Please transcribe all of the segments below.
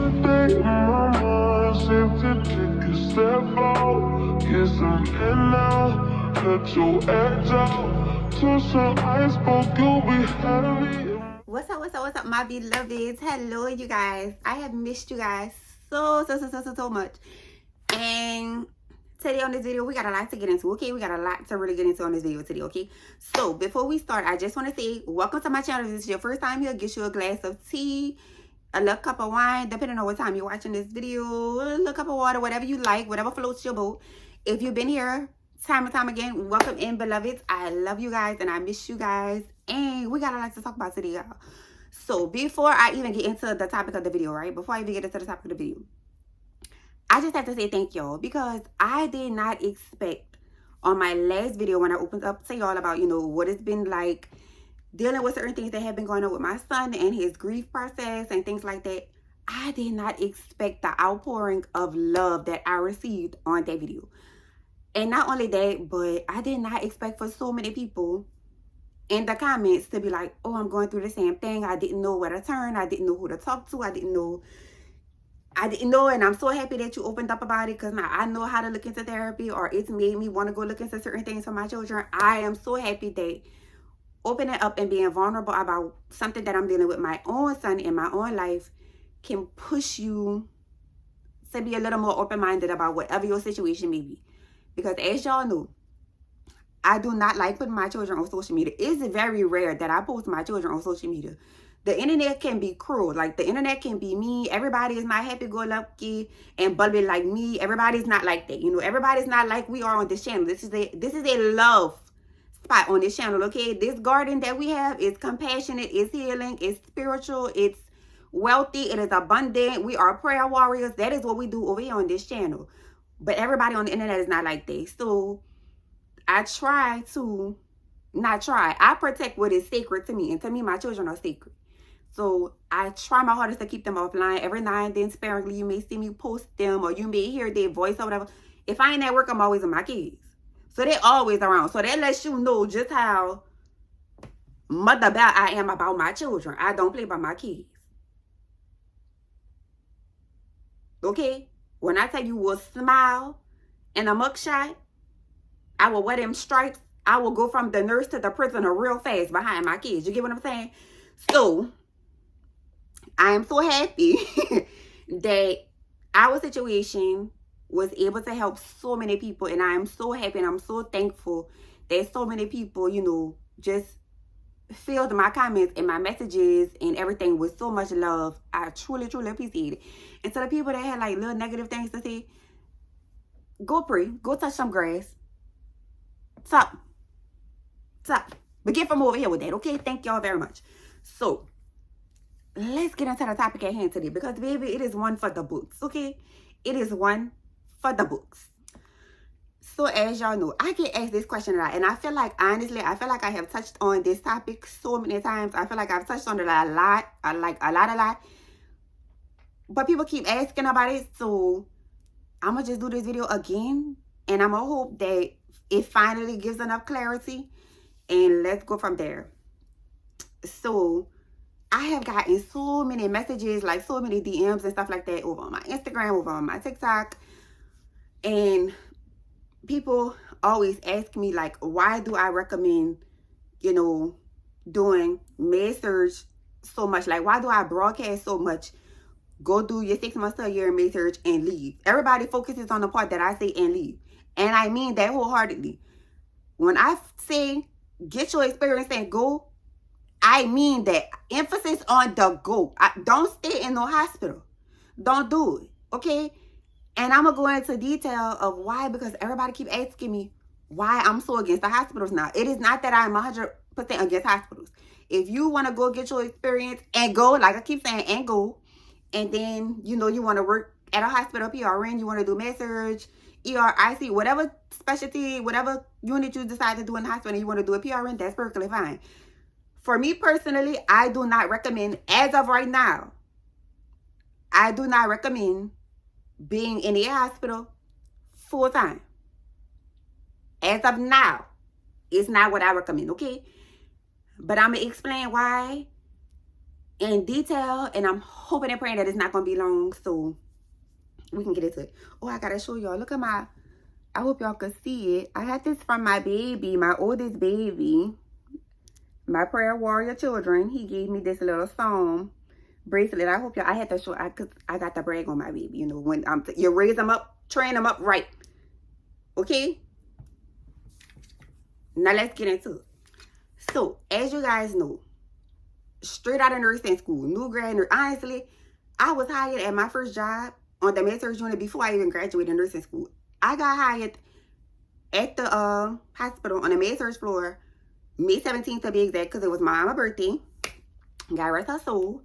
Yesterday in my mind seemed to take a step out. Guess I'm in now, let your edge out. To some ice-broken, we heavy. What's up, my beloveds? Hello, you guys. I have missed you guys so much. And today on this video, we got a lot to get into, okay? We got a lot to really get into on this video today, okay? So, before we start, I just want to say, welcome to my channel. If this is your first time here, get you a glass of tea, a little cup of wine, depending on what time you're watching this video, a little cup of water, whatever you like, whatever floats your boat. If you've been here time and time again, welcome in, beloveds. I love you guys and I miss you guys. And we got a lot to talk about today, y'all. So before I even get into the topic of the video, right? Before I even get into the topic of the video, I just have to say thank y'all, because I did not expect on my last video when I opened up to y'all about, what it's been like dealing with certain things that have been going on with my son and his grief process and things like that. I did not expect the outpouring of love that I received on that video. And not only that, but I did not expect for so many people in the comments to be like, oh, I'm going through the same thing. I didn't know where to turn. I didn't know who to talk to. I didn't know. And I'm so happy that you opened up about it, because now I know how to look into therapy, or it's made me want to go look into certain things for my children. I am so happy that opening up and being vulnerable about something that I'm dealing with my own son in my own life can push you to be a little more open-minded about whatever your situation may be. Because as y'all know, I do not like putting my children on social media. It's very rare that I post my children on social media. The internet can be cruel. Like, the internet can be mean. Everybody is not happy-go-lucky and bubbly like me. Everybody's not like that. Everybody's not like we are on this channel. This is a love spot on this channel, okay? This garden that we have is compassionate, it's healing, it's spiritual, it's wealthy, it is abundant. We are prayer warriors. That is what we do over here on this channel. But everybody on the internet is not like that. So I protect what is sacred to me. And to me, my children are sacred. So I try my hardest to keep them offline. Every now and then, sparingly, you may see me post them, or you may hear their voice or whatever. If I ain't at work, I'm always with my kids. So they're always around. So that lets you know just how mother bear I am about my children. I don't play by my kids. Okay? When I tell you we'll smile in a mugshot, I will wear them stripes. I will go from the nurse to the prisoner real fast behind my kids. You get what I'm saying? So I am so happy that our situation was able to help so many people. And I am so happy and I'm so thankful that so many people, just filled my comments and my messages and everything with so much love. I truly appreciate it. And to the people that had like little negative things to say, go pray, go touch some grass. Stop. But get from over here with that, okay? Thank y'all very much. So let's get into the topic at hand today, because baby, it is one for the books, okay? It is one for the books. So as y'all know, I get asked this question a lot, and I feel like, honestly, I have touched on this topic so many times. I feel like I've touched on it a lot. But people keep asking about it, so I'm gonna just do this video again, and I'm gonna hope that it finally gives enough clarity, and let's go from there. So I have gotten so many messages, like so many DMs and stuff like that, over on my Instagram, over on my TikTok, and people always ask me, like, why do I recommend, doing med-surg so much? Like, why do I broadcast so much? Go do your 6 months to a year med-surg and leave. Everybody focuses on the part that I say and leave. And I mean that wholeheartedly. When I say get your experience and go, I mean that. Emphasis on the go. Don't stay in no hospital. Don't do it, okay? And I'm going to go into detail of why, because everybody keep asking me why I'm so against the hospitals now. It is not that I'm 100% against hospitals. If you want to go get your experience and go, like I keep saying, and go, and then, you want to work at a hospital, PRN, you want to do med-surg, ER, IC, whatever specialty, whatever unit you decide to do in the hospital, and you want to do a PRN, that's perfectly fine. For me personally, I do not recommend, as of right now, I do not recommend being in a hospital full time. As of now, it's not what I recommend, okay? But I'm going to explain why in detail, and I'm hoping and praying that it's not going to be long so we can get into it. Oh, I got to show y'all. Look at my, I hope y'all can see it. I had this from my baby, my oldest baby, my prayer warrior children. He gave me this little song bracelet. I hope y'all, I had to show, cause I got to brag on my baby. You know, when you raise them up, train them up right. Okay? Now let's get into it. So, as you guys know, straight out of nursing school, new grad nurse. Honestly, I was hired at my first job on the med-surg unit before I even graduated nursing school. I got hired at the hospital on the med-surg floor May 17th to be exact, because it was my mama's birthday. God rest her soul.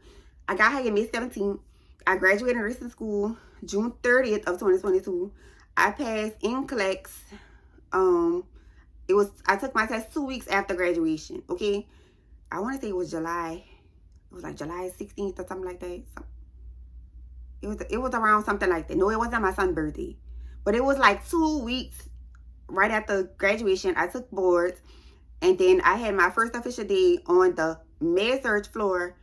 I got hired May 17th. I graduated nursing school June 30th of 2022. I passed NCLEX. I took my test 2 weeks after graduation. Okay, I want to say it was July. It was like July 16th or something like that. It was around something like that. No, it wasn't my son's birthday, but it was like 2 weeks right after graduation. I took boards, and then I had my first official day on the med-surg floor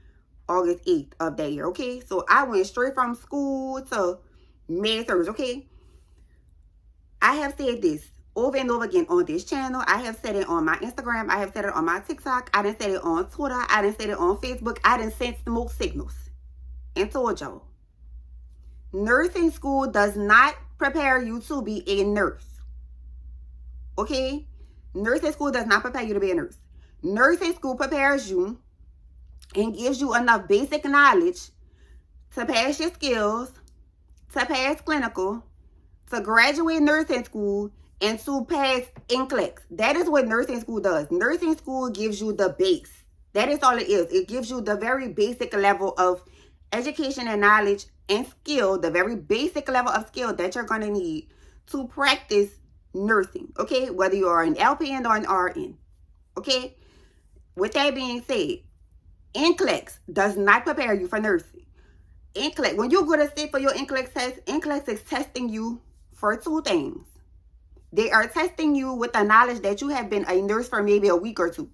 August 8th of that year. Okay, so I went straight from school to med-surg. Okay, I have said this over and over again on this channel. I have said it on my Instagram. I have said it on my TikTok. I done said it on Twitter. I done said it on Facebook. I done sent smoke signals and told y'all. Nursing school does not prepare you to be a nurse. Okay? Nursing school does not prepare you to be a nurse. Nursing school prepares you and gives you enough basic knowledge to pass your skills, to pass clinical, to graduate nursing school, and to pass NCLEX. That is what nursing school does. Nursing school gives you the base. That is all it is. It gives you the very basic level of education and knowledge and skill, the very basic level of skill that you're going to need to practice nursing, okay? Whether you are an LPN or an RN, okay? With that being said, NCLEX does not prepare you for nursing. NCLEX, when you go to sit for your NCLEX test, NCLEX is testing you for two things. They are testing you with the knowledge that you have been a nurse for maybe a week or two.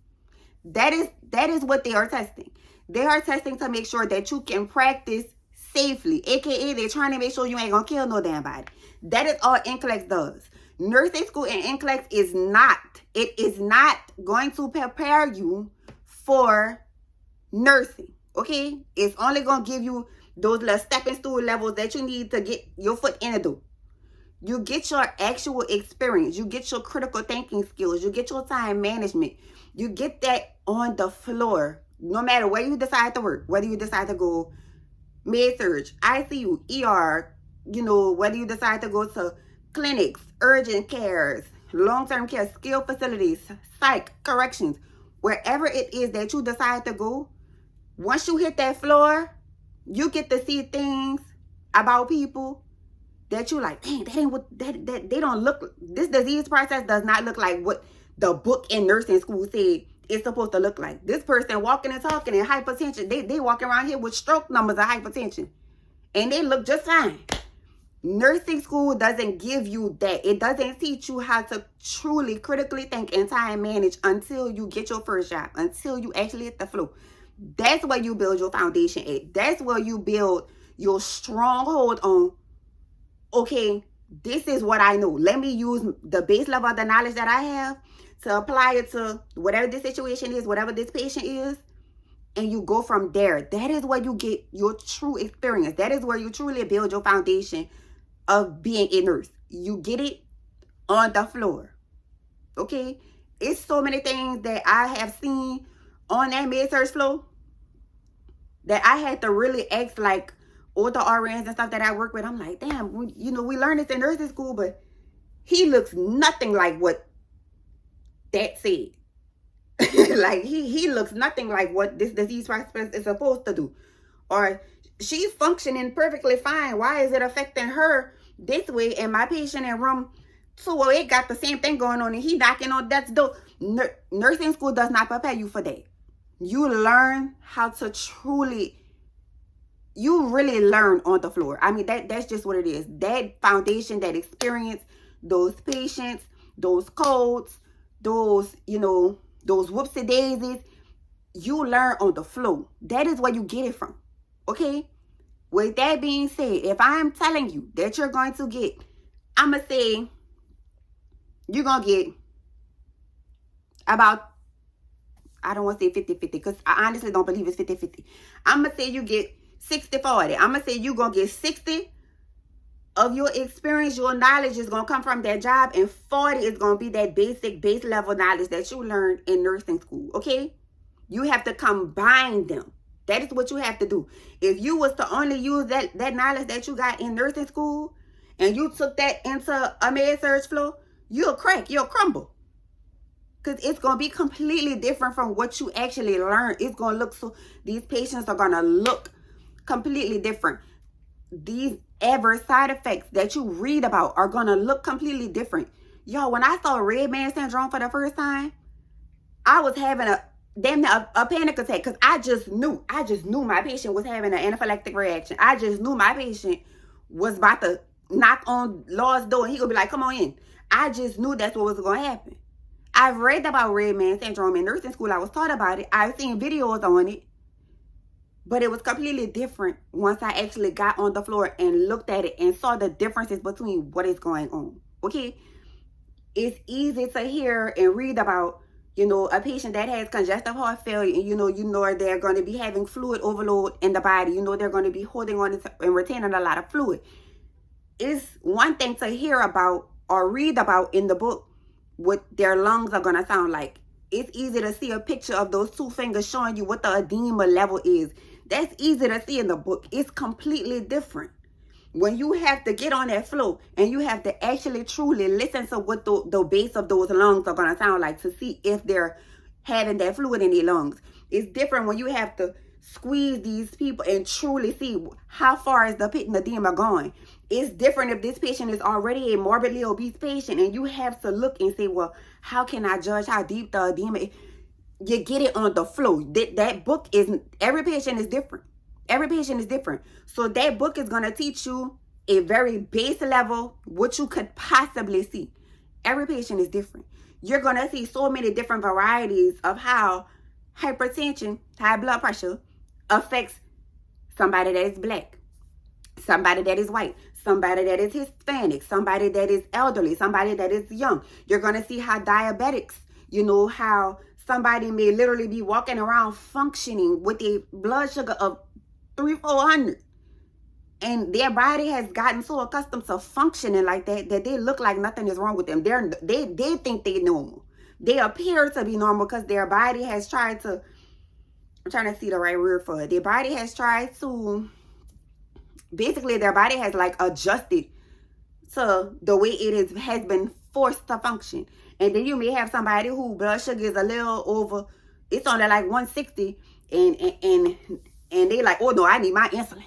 That is what they are testing. They are testing to make sure that you can practice safely, aka they're trying to make sure you ain't gonna kill no damn body. That is all NCLEX does. Nursing school and NCLEX is not going to prepare you for nursing, okay? It's only gonna give you those little stepping stool levels that you need to get your foot in the door. You get your actual experience. You get your critical thinking skills. You get your time management. You get that on the floor. No matter where you decide to work, whether you decide to go med-surg, ICU, ER, you know, whether you decide to go to clinics, urgent cares, long-term care, skilled facilities, psych, corrections, wherever it is that you decide to go, once you hit that floor, you get to see things about people that you like, dang, that ain't what, that they don't look, this disease process does not look like what the book in nursing school said it's supposed to look like. This person walking and talking and hypertension, they walking around here with stroke numbers of hypertension, and they look just fine. Nursing school doesn't give you that. It doesn't teach you how to truly critically think and time manage until you get your first job, until you actually hit the floor. That's where you build your foundation at. That's where you build your stronghold on, okay, this is what I know. Let me use the base level of the knowledge that I have to apply it to whatever this situation is, whatever this patient is, and you go from there. That is where you get your true experience. That is where you truly build your foundation of being a nurse. You get it on the floor, okay? It's so many things that I have seen on that med-surg floor that I had to really ask, like, older RNs and stuff that I work with. I'm like, damn, you know, we learned this in nursing school, but he looks nothing like what that said. Like, he looks nothing like what this disease process is supposed to do. Or she's functioning perfectly fine. Why is it affecting her this way? And my patient in room 208 got the same thing going on, and he knocking on death's door. Nursing school does not prepare you for that. You learn how to truly, you really learn on the floor. I mean, that's just what it is. That foundation, that experience, those patients, those codes, those, you know, those whoopsie daisies, you learn on the flow. That is where you get it from. Okay? With that being said, if I'm telling you that you're going to get, I'm going to say you're going to get about, I don't want to say 50-50 because I honestly don't believe it's 50-50. I'm going to say you get 60-40. I'm going to say you're going to get 60 of your experience, your knowledge is going to come from that job, and 40 is going to be that base level knowledge that you learned in nursing school. Okay? You have to combine them. That is what you have to do. If you was to only use that knowledge that you got in nursing school and you took that into a med-surg flow, you'll crack, you'll crumble. Because it's going to be completely different from what you actually learned. It's going to look so, these patients are going to look completely different. These adverse side effects that you read about are going to look completely different. Yo, when I saw red man syndrome for the first time, I was having a panic attack because I just knew my patient was having an anaphylactic reaction. I just knew my patient was about to knock on Lord's door and he would be like, come on in. I just knew that's what was going to happen. I've read about red man syndrome in nursing school. I was taught about it. I've seen videos on it. But it was completely different once I actually got on the floor and looked at it and saw the differences between what is going on. Okay? It's easy to hear and read about, a patient that has congestive heart failure, and they're going to be having fluid overload in the body. They're going to be holding on and retaining a lot of fluid. It's one thing to hear about or read about in the book what their lungs are going to sound like. It's easy to see a picture of those two fingers showing you what the edema level is. That's easy to see in the book. It's completely different. When you have to get on that flow and you have to actually truly listen to what the base of those lungs are going to sound like to see if they're having that fluid in their lungs. It's different when you have to squeeze these people and truly see how far is the pit and edema going. It's different if this patient is already a morbidly obese patient and you have to look and say, well, how can I judge how deep the edema is? You get it on the flow. That book is, every patient is different. Every patient is different. So that book is going to teach you a very base level, what you could possibly see. Every patient is different. You're going to see so many different varieties of how hypertension, high blood pressure, affects somebody that is black, somebody that is white, somebody that is Hispanic, somebody that is elderly, somebody that is young. You're going to see how diabetics, how somebody may literally be walking around functioning with a blood sugar of 300-400, and their body has gotten so accustomed to functioning like that they look like nothing is wrong with them. They think they're normal. They appear to be normal because their body has tried to, I'm trying to see the right word for it. Their body has tried to, basically their body has like adjusted to the way it has been forced to function. And then you may have somebody who blood sugar is a little over, it's only like 160, and they like, oh no, I need my insulin.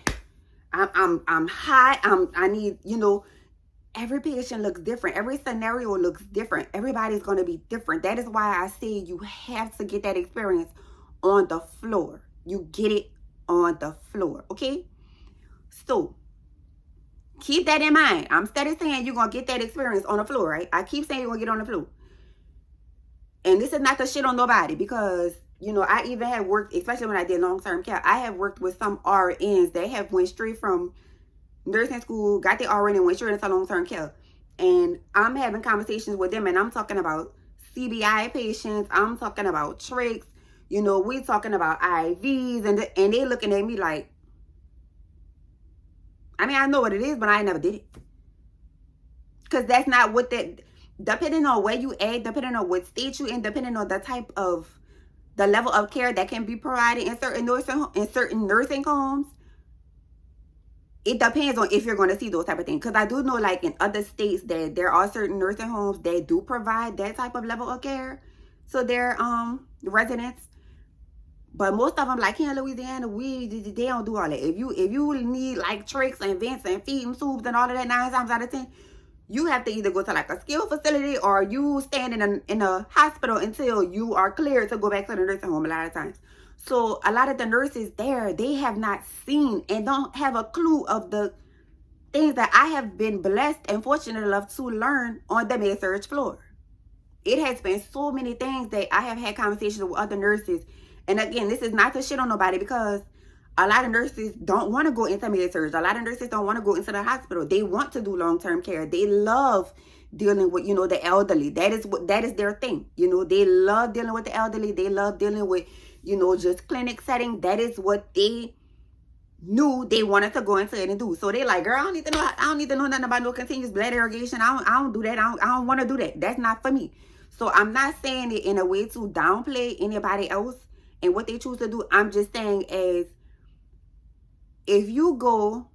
I'm high. I need, every patient looks different. Every scenario looks different. Everybody's going to be different. That is why I say you have to get that experience on the floor. You get it on the floor. Okay? So keep that in mind. I'm steady saying you're going to get that experience on the floor, right? I keep saying you're going to get on the floor. And this is not to shit on nobody because, I even have worked, especially when I did long-term care, I have worked with some RNs that have went straight from nursing school, got their RN and went straight into long-term care. And I'm having conversations with them and I'm talking about CBI patients. I'm talking about trachs. We talking about IVs and they looking at me like, I know what it is, but I never did it. Because that's not what depending on where you at, depending on what state you in, depending on the type of, the level of care that can be provided in certain nursing homes, it depends on if you're going to see those type of things. Because I do know, like in other states, that there are certain nursing homes that do provide that type of level of care to their residents. But most of them, like here in Louisiana, they don't do all that. If you need like trachs and vents and feeding tubes and all of that 9 times out of 10, you have to either go to like a skilled facility or you stand in a hospital until you are cleared to go back to the nursing home a lot of times. So a lot of the nurses there, they have not seen and don't have a clue of the things that I have been blessed and fortunate enough to learn on the med-surg floor. It has been so many things that I have had conversations with other nurses And again, this is not to shit on nobody, because a lot of nurses don't want to go into med-surg. A lot of nurses don't want to go into the hospital. They want to do long-term care. They love dealing with, the elderly. That is their thing. They love dealing with the elderly. They love dealing with, just clinic setting. That is what they knew they wanted to go into it and do. So they like, girl, I don't need to know nothing about no continuous blood irrigation. I don't do that. I don't want to do that. That's not for me. So I'm not saying it in a way to downplay anybody else and what they choose to do. I'm just saying, as if you go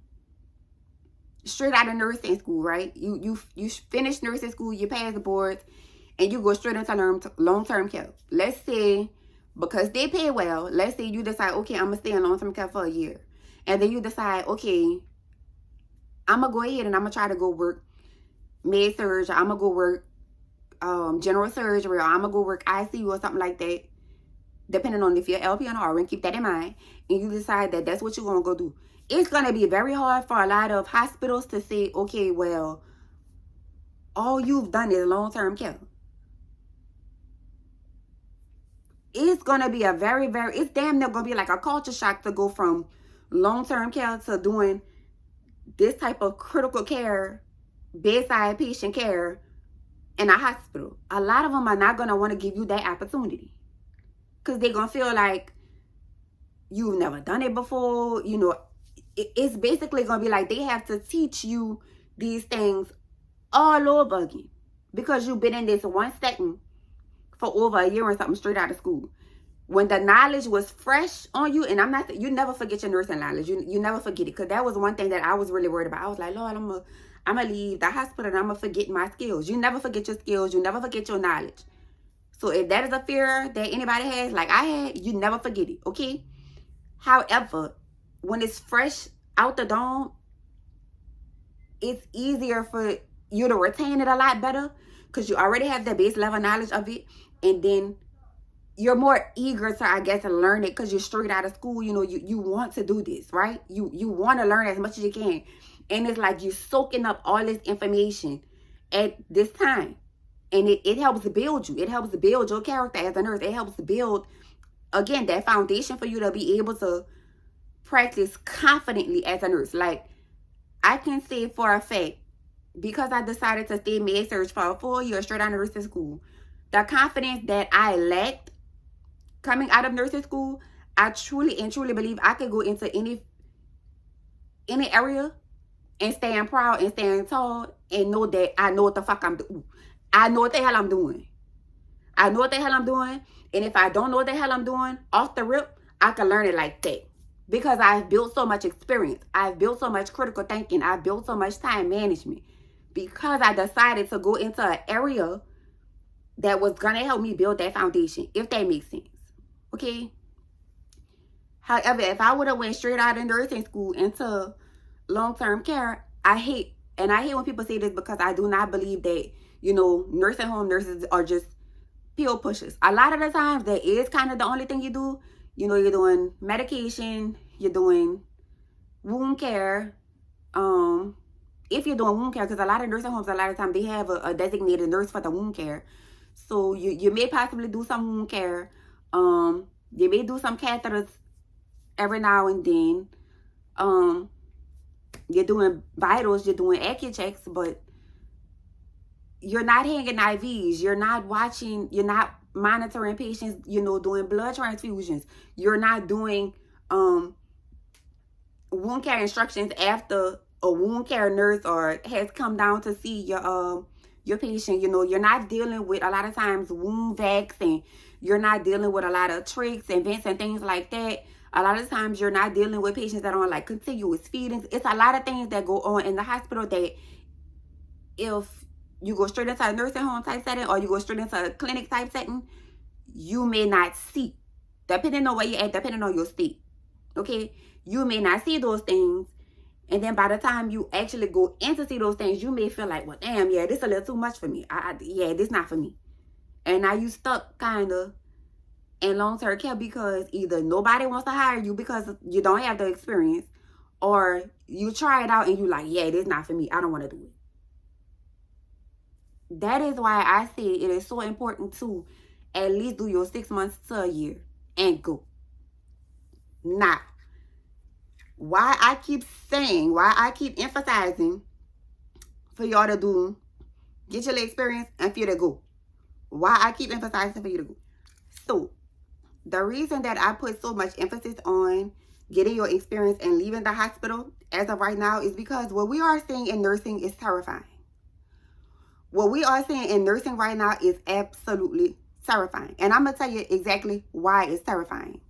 straight out of nursing school, right? You finish nursing school, you pass the boards, and you go straight into long-term care. Let's say, because they pay well, let's say you decide, okay, I'm going to stay in long-term care for a year. And then you decide, okay, I'm going to go ahead and I'm going to try to go work med-surg, I'm going to go work general surgery, or I'm going to go work ICU or something like that, depending on if you're LPN or RN, keep that in mind, and you decide that that's what you're going to go do. It's going to be very hard for a lot of hospitals to say, okay, well, all you've done is long-term care. It's going to be a it's damn near going to be like a culture shock to go from long-term care to doing this type of critical care, bedside patient care in a hospital. A lot of them are not going to want to give you that opportunity, because they're going to feel like you've never done it before. It's basically going to be like they have to teach you these things all over again, because you've been in this one setting for over a year or something straight out of school. When the knowledge was fresh on you, and you never forget your nursing knowledge. You never forget it, because that was one thing that I was really worried about. I was like, Lord, I'm going to leave the hospital and I'm going to forget my skills. You never forget your skills. You never forget your knowledge. So if that is a fear that anybody has, like I had, you never forget it, okay? However, when it's fresh out the dome, it's easier for you to retain it a lot better, because you already have the base level knowledge of it, and then you're more eager to, I guess, learn it, because you're straight out of school. You want to do this, right? You want to learn as much as you can, and it's like you're soaking up all this information at this time, and it helps build you. It helps build your character as a nurse. It helps build, again, that foundation for you to be able to practice confidently as a nurse. Like, I can say for a fact, because I decided to stay med-surg for a full year straight out of nursing school, the confidence that I lacked coming out of nursing school, I truly believe I could go into any area and stand proud and stand tall and know that I know what the fuck I'm doing. I know what the hell I'm doing. I know what the hell I'm doing. And if I don't know what the hell I'm doing off the rip, I can learn it like that. Because I've built so much experience. I've built so much critical thinking. I've built so much time management. Because I decided to go into an area that was going to help me build that foundation, if that makes sense. Okay? However, if I would have went straight out of nursing school into long-term care, I hate when people say this, because I do not believe that, nursing home nurses are just pill pushers. A lot of the times, that is kind of the only thing you do. You're doing medication, you're doing wound care. If you're doing wound care, because a lot of nursing homes, a lot of times, they have a designated nurse for the wound care. So you may possibly do some wound care. You may do some catheters every now and then. You're doing vitals, you're doing AccuChecks, but you're not hanging IVs. You're not monitoring patients, doing blood transfusions. You're not doing wound care instructions after a wound care nurse or has come down to see your patient. You're not dealing with, a lot of times, wound vacs, and you're not dealing with a lot of tricks and vents and things like that. A lot of times, you're not dealing with patients that are on like continuous feedings. It's a lot of things that go on in the hospital that, if you go straight into a nursing home type setting or you go straight into a clinic type setting, you may not see, depending on where you're at, depending on your state. Okay? You may not see those things. And then by the time you actually go in to see those things, you may feel like, well, damn, yeah, this is a little too much for me. Yeah, this not for me. And now you stuck kind of in long-term care, because either nobody wants to hire you because you don't have the experience, or you try it out and you like, yeah, this not for me. I don't want to do it. That is why I say it is so important to at least do your 6 months to a year. and go. Now, why I keep emphasizing for y'all to do, get your experience and for you to go. Why I keep emphasizing for you to go. So, the reason that I put so much emphasis on getting your experience and leaving the hospital as of right now is because what we are seeing in nursing is terrifying. What we are seeing in nursing right now is absolutely terrifying. And I'm going to tell you exactly why it's terrifying.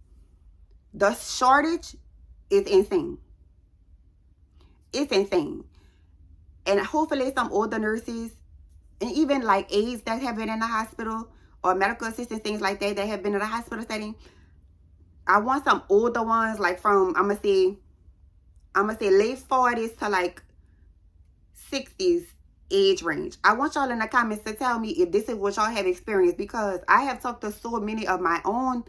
The shortage is insane. It's insane. And hopefully some older nurses and even like aides that have been in the hospital or medical assistants, things like that have been in a hospital setting. I want some older ones, like from, I'm gonna say late 40s to like 60s age range. I want y'all in the comments to tell me if this is what y'all have experienced, because I have talked to so many of my own,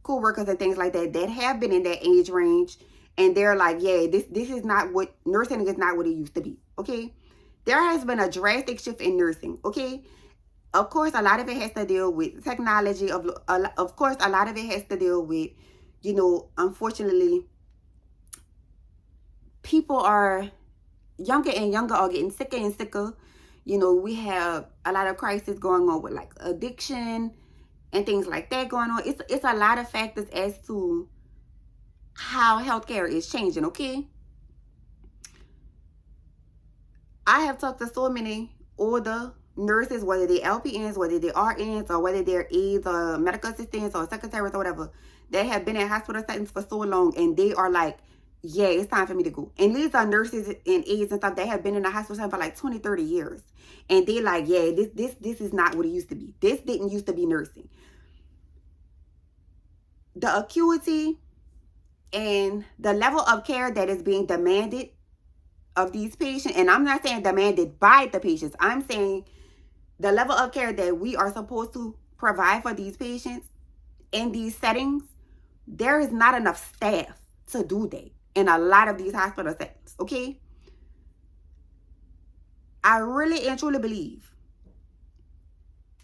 co-workers and things like that have been in that age range, and they're like, yeah, this is not what, nursing is not what it used to be, okay? There has been a drastic shift in nursing, okay? Of course, a lot of it has to deal with technology. Of course, a lot of it has to deal with, unfortunately, people are younger and younger, are getting sicker and sicker. We have a lot of crisis going on with like addiction and things like that going on. It's a lot of factors as to how healthcare is changing, okay? I have talked to so many older nurses, whether they're LPNs, whether they're RNs, or whether they're aides or medical assistants or secretaries or whatever, they have been in hospital settings for so long, and they are like, yeah, it's time for me to go. And these are nurses and aides and stuff that have been in the hospital setting for like 20, 30 years. And they like, yeah, this is not what it used to be. This didn't used to be nursing. The acuity and the level of care that is being demanded of these patients, and I'm not saying demanded by the patients, I'm saying the level of care that we are supposed to provide for these patients in these settings, there is not enough staff to do that in a lot of these hospital settings, okay? I really and truly believe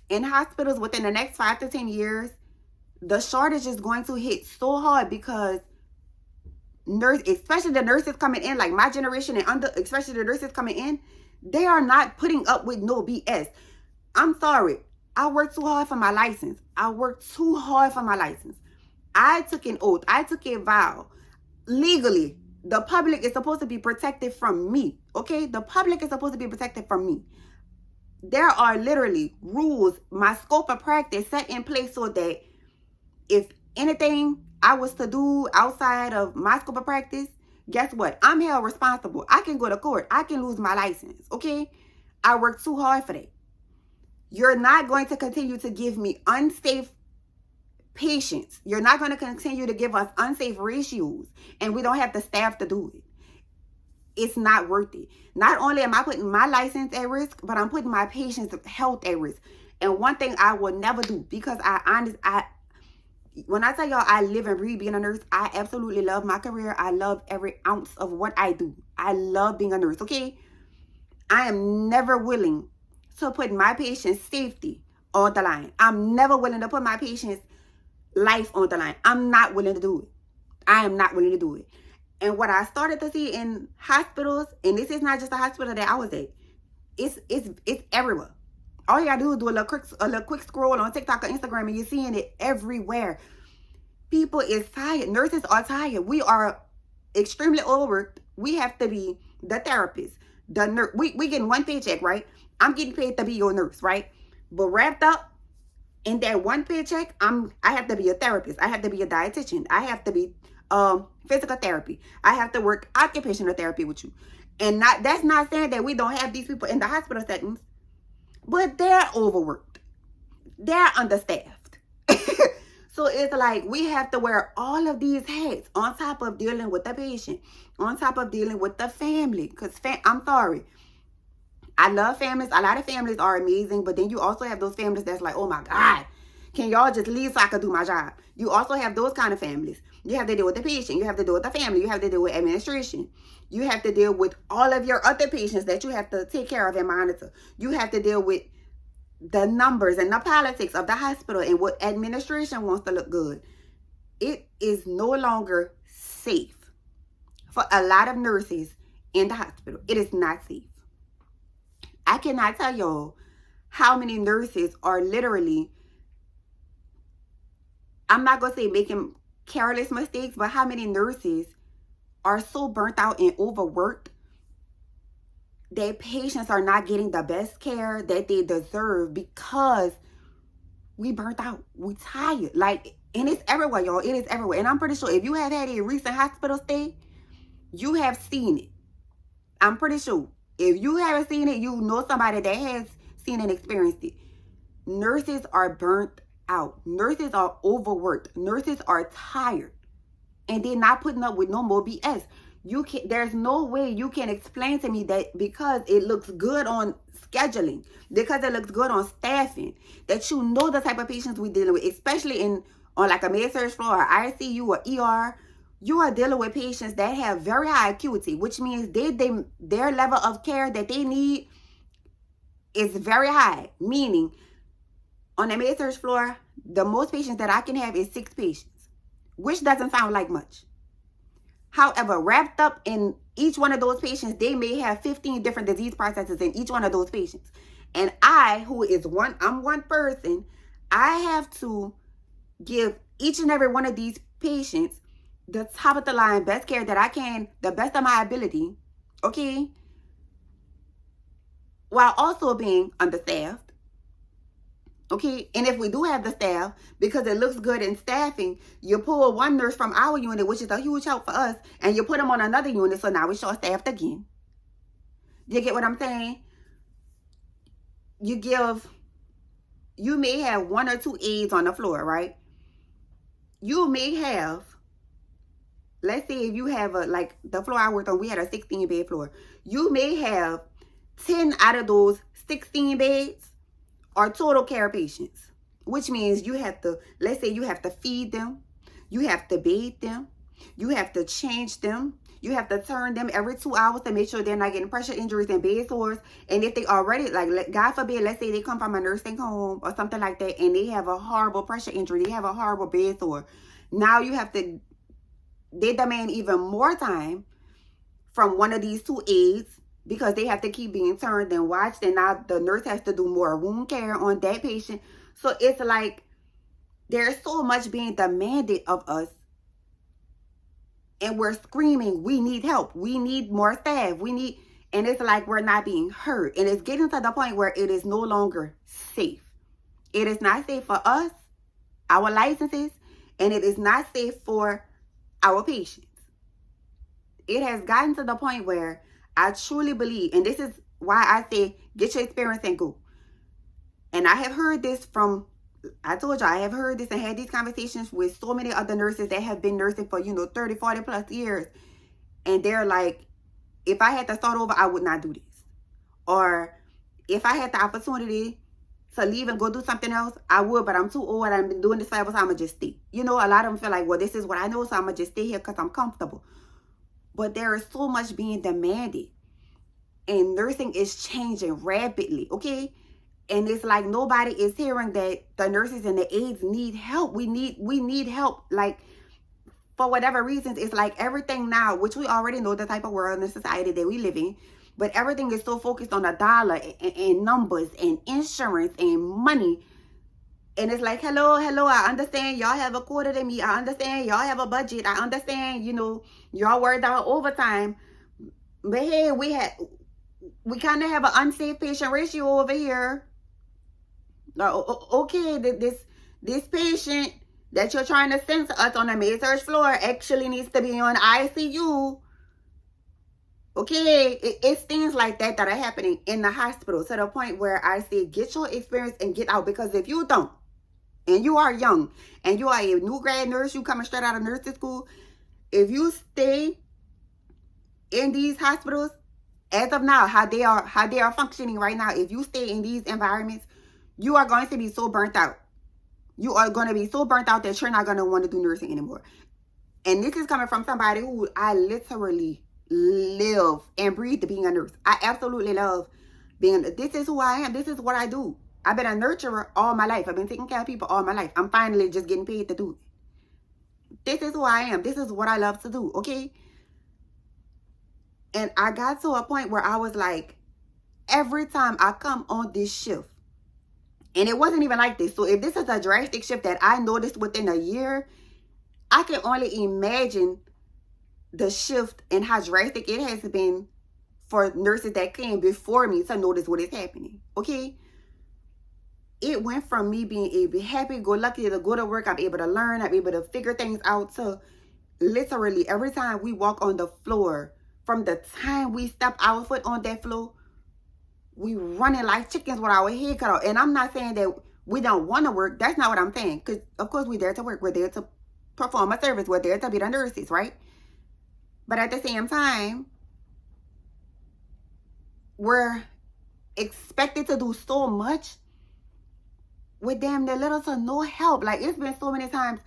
in hospitals within the next 5 to 10 years, the shortage is going to hit so hard, because especially the nurses coming in, like my generation and under, especially the nurses coming in, they are not putting up with no BS. I'm sorry. I worked too hard for my license. I took an oath. I took a vow. Legally, the public is supposed to be protected from me. Okay? The public is supposed to be protected from me. There are literally rules, my scope of practice set in place so that if anything I was to do outside of my scope of practice, guess what? I'm held responsible. I can go to court. I can lose my license. Okay? I worked too hard for that. You're not going to continue to give me unsafe patients. You're not going to continue to give us unsafe ratios, and we don't have the staff to do it. It's not worth it. Not only am I putting my license at risk, but I'm putting my patients' health at risk. And one thing I will never do, because when I tell y'all I live and breathe being a nurse, I absolutely love my career. I love every ounce of what I do. I love being a nurse, okay? I am never willing to put my patient's safety on the line. I'm never willing to put my patient's life on the line. I'm not willing to do it. I am not willing to do it. And what I started to see in hospitals, and this is not just a hospital that I was at, it's everywhere. All you gotta do is do a little quick scroll on TikTok or Instagram, and you're seeing it everywhere. People is tired. Nurses are tired. We are extremely overworked. We have to be the therapist, the nurse. We getting one paycheck, right? I'm getting paid to be your nurse, right? But wrapped up in that one paycheck, I have to be a therapist. I have to be a dietitian. I have to be physical therapy. I have to work occupational therapy with you. And that's not saying that we don't have these people in the hospital settings, but they're overworked. They're understaffed. So it's like we have to wear all of these hats on top of dealing with the patient, on top of dealing with the family. Because I'm sorry, I love families. A lot of families are amazing, but then you also have those families that's like, oh my God, can y'all just leave so I can do my job? You also have those kind of families. You have to deal with the patient. You have to deal with the family. You have to deal with administration. You have to deal with all of your other patients that you have to take care of and monitor. You have to deal with the numbers and the politics of the hospital and what administration wants to look good, it is no longer safe for a lot of nurses in the hospital. It is not safe. I cannot tell y'all how many nurses are literally, I'm not going to say making careless mistakes, but how many nurses are so burnt out and overworked that patients are not getting the best care that they deserve because we burnt out. We tired. Like, and it's everywhere, y'all. It is everywhere. And I'm pretty sure if you have had a recent hospital stay, you have seen it. I'm pretty sure. If you haven't seen it, you know somebody that has seen and experienced it. Nurses are burnt out. Nurses are overworked. Nurses are tired. And they're not putting up with no more BS. There's no way you can explain to me that because it looks good on scheduling, because it looks good on staffing, that you know the type of patients we're dealing with, especially on like a med-surg floor or ICU or ER. You are dealing with patients that have very high acuity, which means their level of care that they need is very high. Meaning, on the med-surg floor, the most patients that I can have is 6 patients, which doesn't sound like much. However, wrapped up in each one of those patients, they may have 15 different disease processes in each one of those patients. And I'm one person, I have to give each and every one of these patients the top of the line, best care that I can, the best of my ability, okay? While also being understaffed. Okay, and if we do have the staff, because it looks good in staffing, you pull one nurse from our unit, which is a huge help for us, and you put them on another unit, so now we're short-staffed again. You get what I'm saying? You may have 1 or 2 aides on the floor, right? You may have, let's say if you have like the floor I worked on, we had a 16-bed floor. You may have 10 out of those 16 beds are total care patients, which means you have to, let's say you have to feed them, you have to bathe them, you have to change them, you have to turn them every 2 hours to make sure they're not getting pressure injuries and bed sores. And if they already, like, God forbid, let's say they come from a nursing home or something like that, and they have a horrible pressure injury, they have a horrible bed sore. Now they demand even more time from one of these 2 aides, because they have to keep being turned and watched, and now the nurse has to do more wound care on that patient. So it's like there's so much being demanded of us, and we're screaming, we need help, we need more staff, and it's like we're not being heard. And it's getting to the point where it is no longer safe. It is not safe for us, our licenses, and it is not safe for our patients. It has gotten to the point where I truly believe, and this is why I say, get your experience and go. And I have heard this I told you, I have heard this and had these conversations with so many other nurses that have been nursing for, 30, 40 plus years. And they're like, if I had to start over, I would not do this. Or if I had the opportunity to leave and go do something else, I would, but I'm too old. I've been doing this forever, so I'm going to just stay. A lot of them feel like, well, this is what I know, so I'm going to just stay here because I'm comfortable. But there is so much being demanded, and nursing is changing rapidly, okay? And it's like nobody is hearing that the nurses and the aides need help. We need help. Like, for whatever reasons, it's like everything now, which we already know the type of world and the society that we live in, but everything is so focused on a dollar and numbers and insurance and money. And it's like, hello, I understand y'all have a quarter to me. I understand y'all have a budget. I understand, y'all worried about overtime. But hey, we kind of have an unsafe patient ratio over here. Okay, this patient that you're trying to send to us on the med-surg floor actually needs to be on ICU. Okay, it's things like that are happening in the hospital, to the point where I say, get your experience and get out. Because if you don't, and you are young, and you are a new grad nurse, you coming straight out of nursing school, if you stay in these hospitals, as of now, how they are functioning right now, if you stay in these environments, you are going to be so burnt out. You are going to be so burnt out that you're not going to want to do nursing anymore. And this is coming from somebody who I literally live and breathe to being a nurse. I absolutely love being. This is who I am. This is what I do. I've been a nurturer all my life. I've been taking care of people all my life. I'm finally just getting paid to do it. This is who I am. This is what I love to do, okay? And I got to a point where I was like, every time I come on this shift, and it wasn't even like this. So if this is a drastic shift that I noticed within a year, I can only imagine the shift and how drastic it has been for nurses that came before me to notice what is happening, okay? It went from me being a happy-go-lucky to go to work, I'm able to learn, I'm able to figure things out, to literally every time we walk on the floor, from the time we step our foot on that floor, we running like chickens with our head cut off. And I'm not saying that we don't want to work. That's not what I'm saying. Because, of course, we're there to work. We're there to perform a service. We're there to be the nurses, right? But at the same time, we're expected to do so much with damn near little to no help. Like, it's been so many times.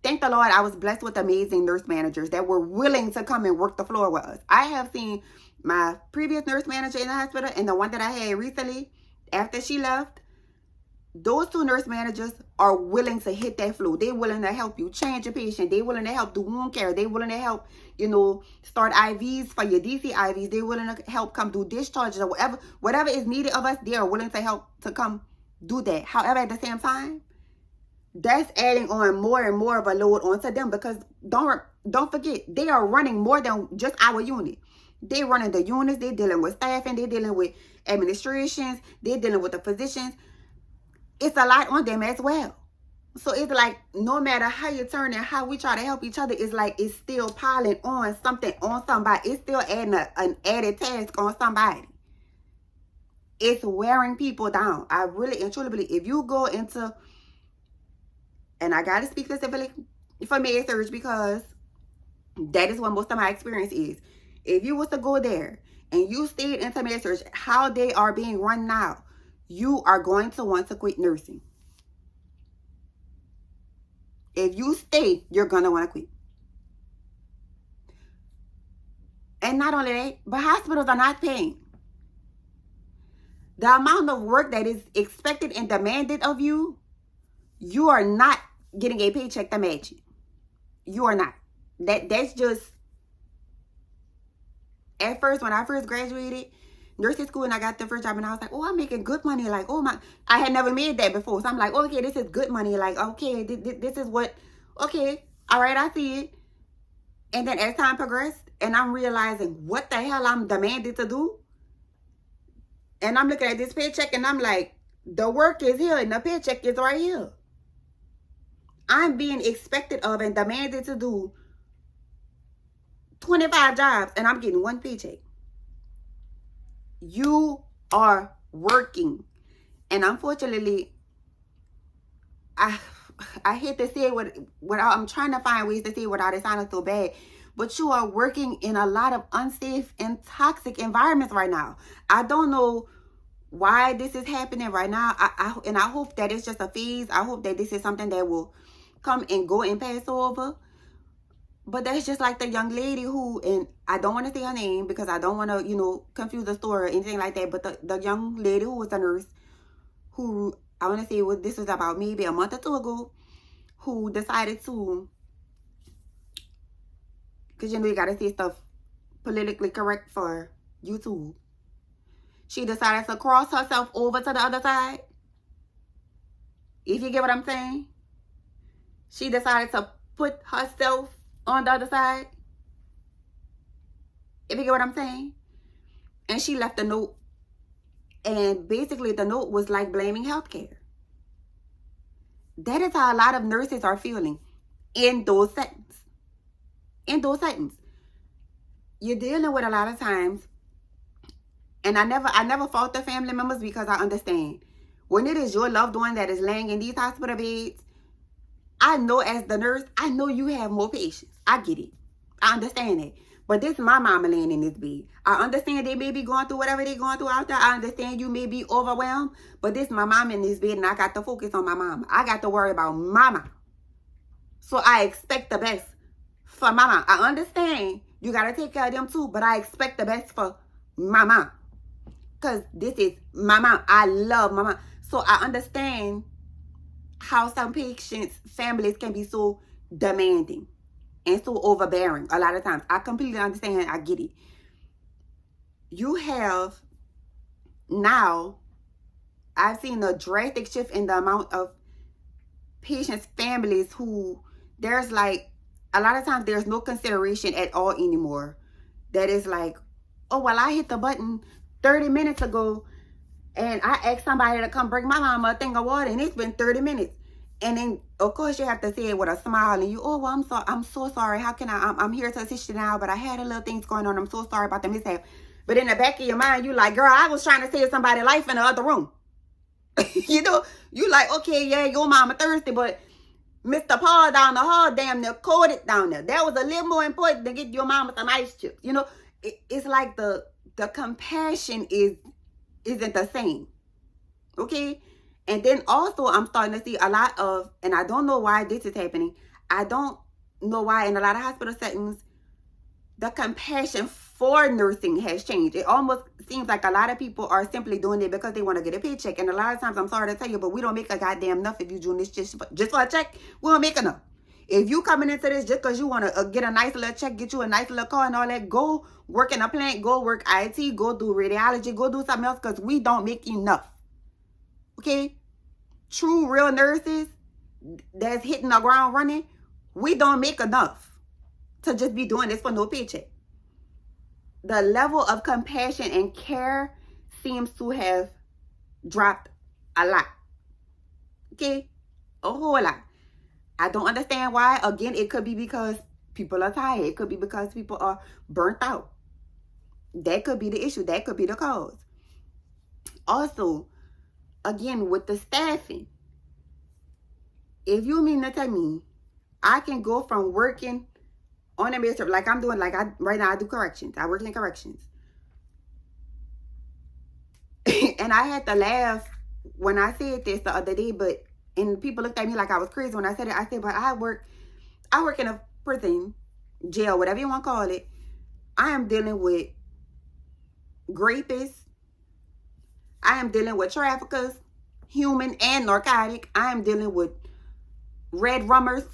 Thank the Lord I was blessed with amazing nurse managers that were willing to come and work the floor with us. I have seen my previous nurse manager in the hospital and the one that I had recently after she left. Those two nurse managers are willing to hit that floor. They're willing to help you change your patient. They're willing to help do wound care. They're willing to help, start IVs for your DC IVs. They're willing to help come do discharges or whatever is needed of us. They are willing to help to come do that. However, at the same time, that's adding on more and more of a load onto them, because don't forget, they are running more than just our unit. They're running the units. They're dealing with staffing. They're dealing with administrations. They're dealing with the physicians. It's a lot on them as well. So it's like, no matter how you turn and how we try to help each other, it's like it's still piling on something on somebody. It's still adding an added task on somebody. It's wearing people down. I really and truly believe if you go into, and I got to speak specifically for med surg because that is what most of my experience is. If you was to go there and you stayed into med surg, how they are being run now, you are going to want to quit nursing. If you stay, you're going to want to quit. And not only that, but hospitals are not paying. The amount of work that is expected and demanded of you, you are not getting a paycheck to match it. You are not. That's just, at first, when I first graduated nursing school and I got the first job, and I was like, oh, I'm making good money. Like, oh my, I had never made that before. So I'm like, okay, this is good money. Like, okay, this is what, okay, all right, I see it. And then as time progressed, and I'm realizing what the hell I'm demanded to do. And I'm looking at this paycheck and I'm like, the work is here and the paycheck is right here. I'm being expected of and demanded to do 25 jobs and I'm getting one paycheck. You are working. And unfortunately, I hate to say what I'm trying to find ways to say without it sounding so bad, but you are working in a lot of unsafe and toxic environments right now. I don't know why this is happening right now. And I hope that it's just a phase. I hope that this is something that will come and go and pass over. But that's just like the young lady who, and I don't want to say her name because I don't want to, confuse the story or anything like that. But the young lady who was a nurse, who I want to say this was about maybe a month or two ago, who decided to, because you got to say stuff politically correct for YouTube. She decided to cross herself over to the other side. If you get what I'm saying. She decided to put herself on the other side. If you get what I'm saying. And she left a note. And basically the note was like blaming healthcare. That is how a lot of nurses are feeling in those settings. In those settings. You're dealing with a lot of times. And I never fault the family members because I understand. When it is your loved one that is laying in these hospital beds, I know as the nurse, I know you have more patience. I get it. I understand it. But this is my mama laying in this bed. I understand they may be going through whatever they're going through out there. I understand you may be overwhelmed. But this is my mama in this bed and I got to focus on my mama. I got to worry about mama. So I expect the best for mama. I understand you got to take care of them too. But I expect the best for mama. Because this is my mom. I love my mom. So I understand how some patients' families can be so demanding and so overbearing a lot of times. I completely understand. I get it. You have now, I've seen a drastic shift in the amount of patients' families who there's like, a lot of times there's no consideration at all anymore. That is like, oh, well, I hit the button 30 minutes ago and I asked somebody to come bring my mama a thing of water and it's been 30 minutes. And then, of course, you have to say it with a smile and you, oh, well, I'm so sorry. How can I'm here to assist you now, but I had a little things going on. I'm so sorry about the mishap. But in the back of your mind, you like, girl, I was trying to save somebody's life in the other room. You know, you like, okay, yeah, your mama thirsty, but Mr. Paul down the hall damn near coded down there. That was a little more important than get your mama some ice chips. You know, it's like the compassion isn't the same. Okay? And then also I'm starting to see a lot of, and I don't know why this is happening. I don't know why in a lot of hospital settings, the compassion for nursing has changed. It almost seems like a lot of people are simply doing it because they want to get a paycheck. And a lot of times, I'm sorry to tell you, but we don't make a goddamn enough if you're doing this just for a check. We don't make enough. If you coming into this just because you want to get a nice little check, get you a nice little car and all that, go work in a plant, go work IT, go do radiology, go do something else because we don't make enough. Okay? True, real nurses that's hitting the ground running, we don't make enough to just be doing this for no paycheck. The level of compassion and care seems to have dropped a lot. Okay? A whole lot. I don't understand why. Again, it could be because people are tired. It could be because people are burnt out. That could be the issue. That could be the cause. Also, again, with the staffing, if you mean to tell me I can go from working on a administrative, like I'm doing, right now I do corrections. I work in corrections. And I had to laugh when I said this the other day, and people looked at me like I was crazy when I said it. I said, but I work in a prison, jail, whatever you want to call it. I am dealing with rapists. I am dealing with traffickers, human and narcotic. I am dealing with red rummers.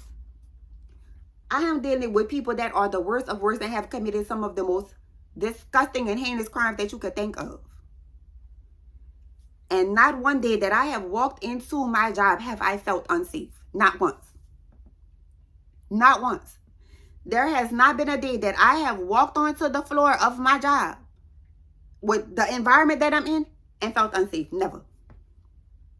I am dealing with people that are the worst of worst and have committed some of the most disgusting and heinous crimes that you could think of. And not one day that I have walked into my job have I felt unsafe. Not once. Not once. There has not been a day that I have walked onto the floor of my job with the environment that I'm in and felt unsafe. Never.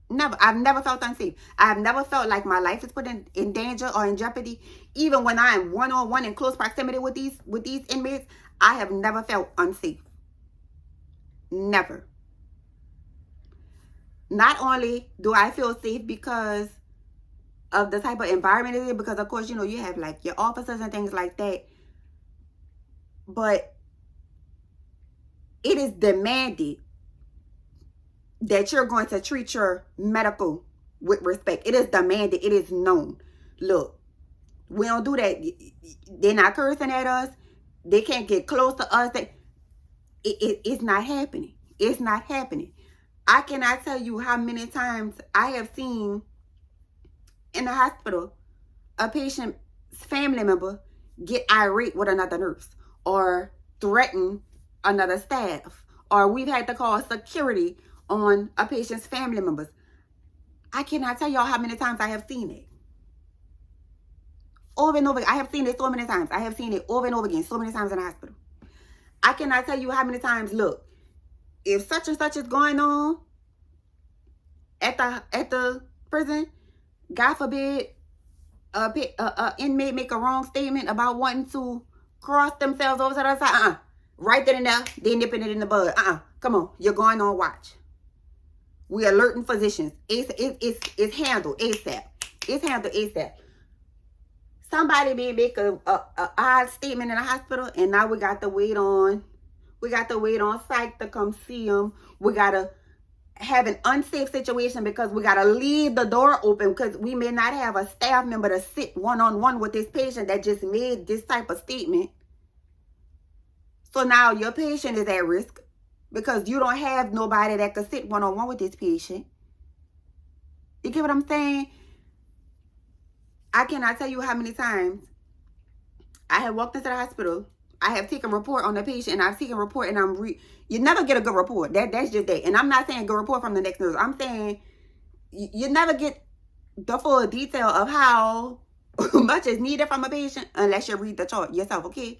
Never. I've never felt unsafe. I've never felt like my life is put in danger or in jeopardy. Even when I am one-on-one in close proximity with these inmates, I have never felt unsafe. Never. Not only do I feel safe because of the type of environment it is, because of course, you know, you have like your officers and things like that, but it is demanded that you're going to treat your medical with respect. It is demanded. It is known. Look, we don't do that. They're not cursing at us. They can't get close to us. It's not happening. It's not happening. I cannot tell you how many times I have seen in the hospital a patient's family member get irate with another nurse or threaten another staff, or we've had to call security on a patient's family members. I cannot tell y'all how many times I have seen it. Over and over. I have seen it so many times. I have seen it over and over again so many times in the hospital. I cannot tell you how many times, look, if such and such is going on at the prison, God forbid, a inmate make a wrong statement about wanting to cross themselves over to the other side. Right then and there, they nipping it in the bud. Come on, you're going on watch. We alerting physicians. It's handled ASAP. It's handled ASAP. Somebody may make a odd statement in the hospital, and now we got to wait on. We got to wait on psych to come see them. We got to have an unsafe situation because we got to leave the door open because we may not have a staff member to sit one-on-one with this patient that just made this type of statement. So now your patient is at risk because you don't have nobody that could sit one-on-one with this patient. You get what I'm saying? I cannot tell you how many times I have walked into the hospital. I have taken a report on the patient, and I've taken a report, and you never get a good report. That's just that. And I'm not saying a good report from the next nurse. I'm saying you never get the full detail of how much is needed from a patient unless you read the chart yourself, okay?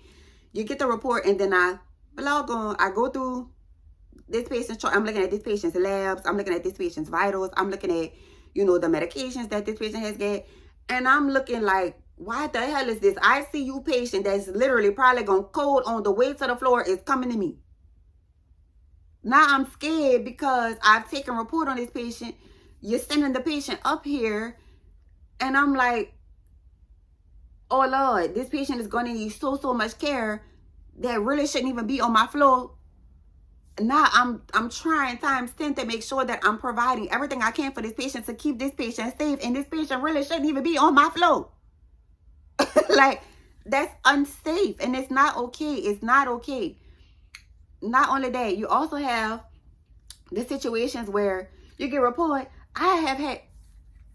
You get the report, and then I go through this patient's chart. I'm looking at this patient's labs. I'm looking at this patient's vitals. I'm looking at, the medications that this patient has got. And I'm looking like, why the hell is this ICU patient that's literally probably going cold on the way to the floor is coming to me? Now I'm scared because I've taken a report on this patient. You're sending the patient up here, and I'm like, oh Lord, this patient is going to need so much care that really shouldn't even be on my floor. Now I'm trying times 10 to make sure that I'm providing everything I can for this patient to keep this patient safe, and this patient really shouldn't even be on my floor. Like, that's unsafe, and it's not okay. It's not okay. Not only that, you also have the situations where you get a report. I have had,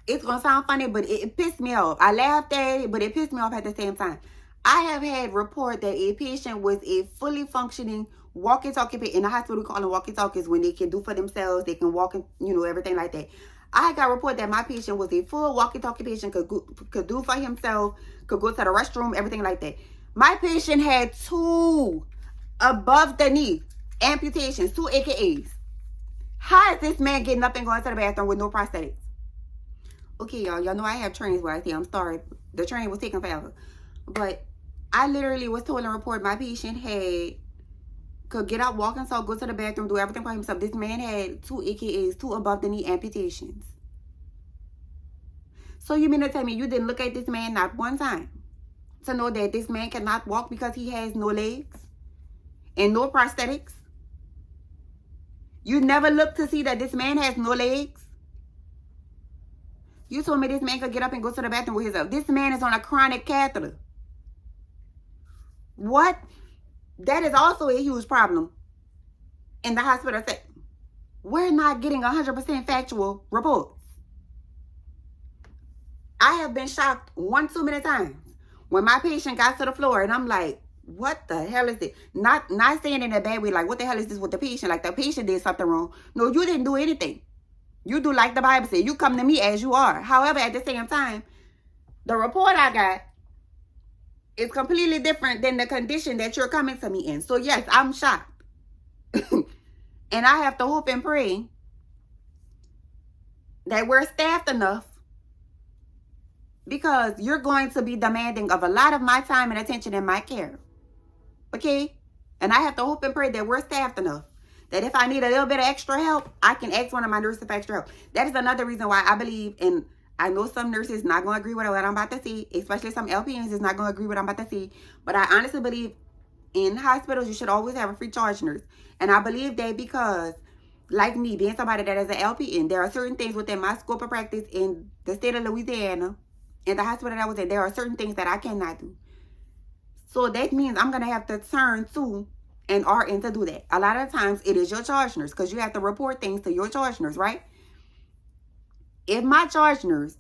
it's going to sound funny, but it pissed me off. I laughed at it, but it pissed me off at the same time. I have had report that a patient was a fully functioning walkie-talkie patient. In the hospital, we call them walkie-talkies when they can do for themselves. They can walk and, everything like that. I got a report that my patient was a full walkie-talkie patient, could do for himself, could go to the restroom, everything like that. My patient had 2 above the knee amputations, 2 AKAs. How is this man getting up and going to the bathroom with no prosthetics? Okay, y'all know I have trains where I say, I'm sorry, the train was taking forever. But I literally was told in a report my patient could get up, walk inside, go to the bathroom, do everything for himself. This man had 2 AKAs, 2 above the knee amputations. So you mean to tell me you didn't look at this man not one time to know that this man cannot walk because he has no legs and no prosthetics? You never looked to see that this man has no legs? You told me this man could get up and go to the bathroom with himself. This man is on a chronic catheter. What? That is also a huge problem in the hospital setting. We're not getting 100% factual reports. I have been shocked one too many times when my patient got to the floor, and I'm like, what the hell is this? Not saying in a bad way, like, what the hell is this with the patient? Like, the patient did something wrong. No, you didn't do anything. You do like the Bible says. You come to me as you are. However, at the same time, the report I got is completely different than the condition that you're coming to me in. So, yes, I'm shocked. And I have to hope and pray that we're staffed enough, because you're going to be demanding of a lot of my time and attention and my care. Okay? And I have to hope and pray that we're staffed enough that if I need a little bit of extra help, I can ask one of my nurses for extra help. That is another reason why I believe, and I know some nurses not going to agree with what I'm about to say, especially some LPNs is not going to agree with what I'm about to say, but I honestly believe in hospitals you should always have a free charge nurse. And I believe that because, like me, being somebody that is an LPN, there are certain things within my scope of practice in the state of Louisiana, in the hospital that I was in, there are certain things that I cannot do. So that means I'm going to have to turn to an RN to do that. A lot of times it is your charge nurse, because you have to report things to your charge nurse, right? If my charge nurse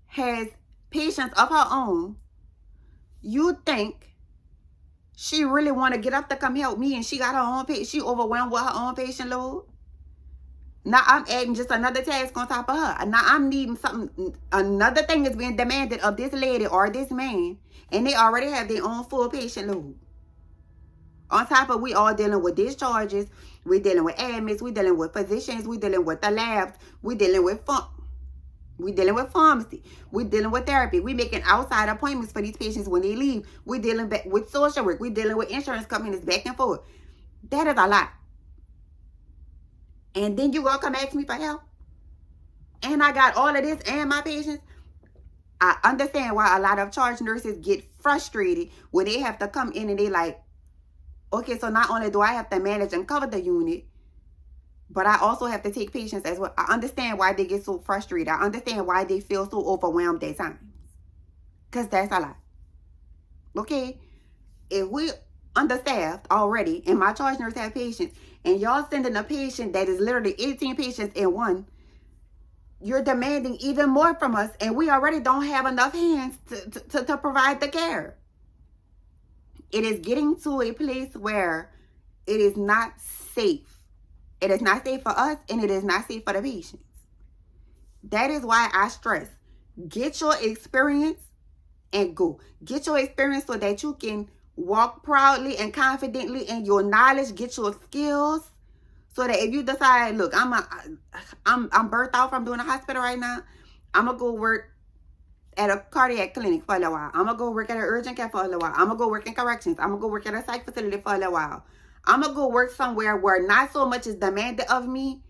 has patients of her own, you think she really want to get up to come help me, and she got her own patient, she overwhelmed with her own patient load? Now I'm adding just another task on top of her. Now I'm needing something, another thing is being demanded of this lady or this man, and they already have their own full patient load. On top of we all dealing with discharges, we dealing with admits, we dealing with physicians, we dealing with the labs, we dealing with pharmacy, we dealing with therapy, we making outside appointments for these patients when they leave, we dealing with social work, we dealing with insurance companies back and forth. That is a lot. And then you gonna come ask me for help? And I got all of this and my patients? I understand why a lot of charge nurses get frustrated when they have to come in and they like, okay, so not only do I have to manage and cover the unit, but I also have to take patients as well. I understand why they get so frustrated. I understand why they feel so overwhelmed at times. Because that's a lot. Okay? If we understaffed already and my charge nurse have patients, and y'all sending a patient that is literally 18 patients in one, you're demanding even more from us, and we already don't have enough hands to provide the care. It is getting to a place where it is not safe. It is not safe for us, and it is not safe for the patients. That is why I stress, get your experience and go. Get your experience so that you can walk proudly and confidently in your knowledge. Get your skills so that if you decide, look, I'm burnt out from doing a hospital right now, I'm gonna go work at a cardiac clinic for a little while. I'm gonna go work at an urgent care for a little while. I'm gonna go work in corrections. I'm gonna go work at a psych facility for a little while. I'm gonna go work somewhere where not so much is demanded of me,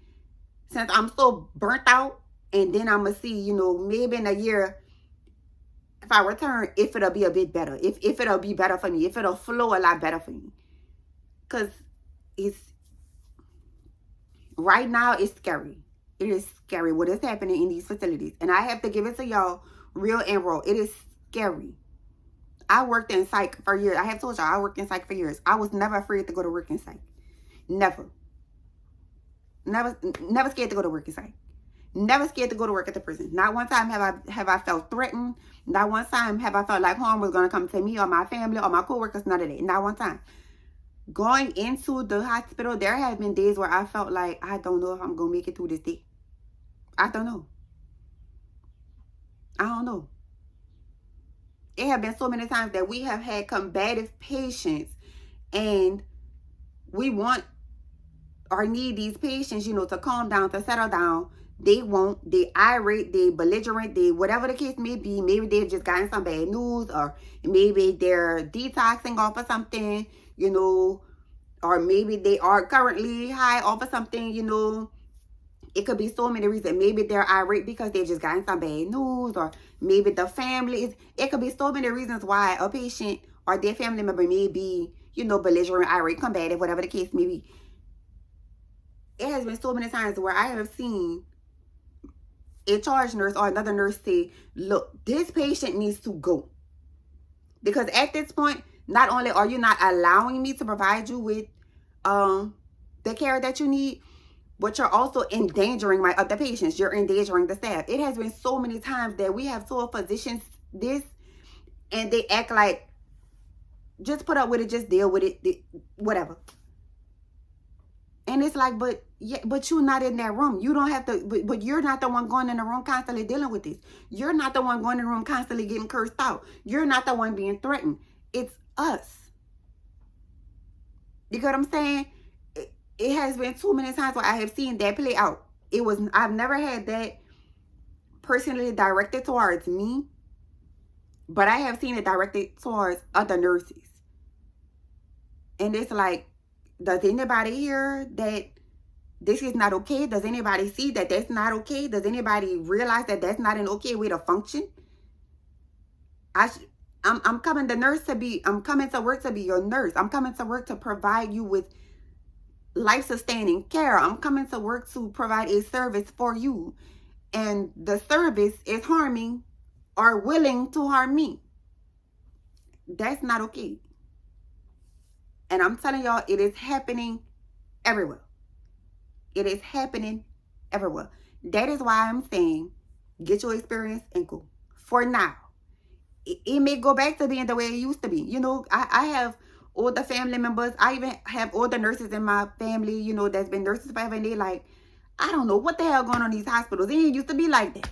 since I'm so burnt out. And then I'm gonna see, you know, maybe in a year, if I return, if it'll be a bit better, if it'll be better for me, if it'll flow a lot better for me. Because it's, right now, it's scary. It is scary what is happening in these facilities. And I have to give it to y'all real and raw. It is scary. I worked in psych for years. I have told y'all I worked in psych for years. I was never afraid to go to work in psych. Never. Never scared to go to work in psych. Never scared to go to work at the prison. Not one time have I felt threatened. Not one time have I felt like harm was going to come to me or my family or my coworkers. None of that. Not one time. Going into the hospital, there have been days where I felt like, I don't know if I'm going to make it through this day. I don't know. I don't know. It have been so many times that we have had combative patients, and we want or need these patients, you know, to calm down, to settle down. They won't. They irate, they belligerent, they whatever the case may be. Maybe they've just gotten some bad news, or maybe they're detoxing off of something, you know, or maybe they are currently high off of something, you know. It could be so many reasons. Maybe they're irate because they've just gotten some bad news, or maybe the family is. It could be so many reasons why a patient or their family member may be, you know, belligerent, irate, combative, whatever the case may be. It has been so many times where I have seen a charge nurse or another nurse say, look, this patient needs to go. Because at this point, not only are you not allowing me to provide you with the care that you need, but you're also endangering my other patients. You're endangering the staff. It has been so many times that we have told physicians this, and they act like, just put up with it, just deal with it, whatever. And it's like, but you're not in that room. You don't have to, but you're not the one going in the room constantly dealing with this. You're not the one going in the room constantly getting cursed out. You're not the one being threatened. It's us. You get what I'm saying? It has been too many times where I have seen that play out. I've never had that personally directed towards me, but I have seen it directed towards other nurses. And it's like, does anybody hear that this is not okay? Does anybody see that that's not okay? Does anybody realize that that's not an okay way to function? I'm coming to work to be your nurse. I'm coming to work to provide you with life-sustaining care. I'm coming to work to provide a service for you. And the service is harming or willing to harm me. That's not okay. And I'm telling y'all, it is happening everywhere. It is happening everywhere. That is why I'm saying, get your experience and go. For now. It may go back to being the way it used to be. You know, I have older family members. I even have older nurses in my family, you know, that's been nurses forever. And they like, I don't know what the hell going on in these hospitals. It didn't used to be like that.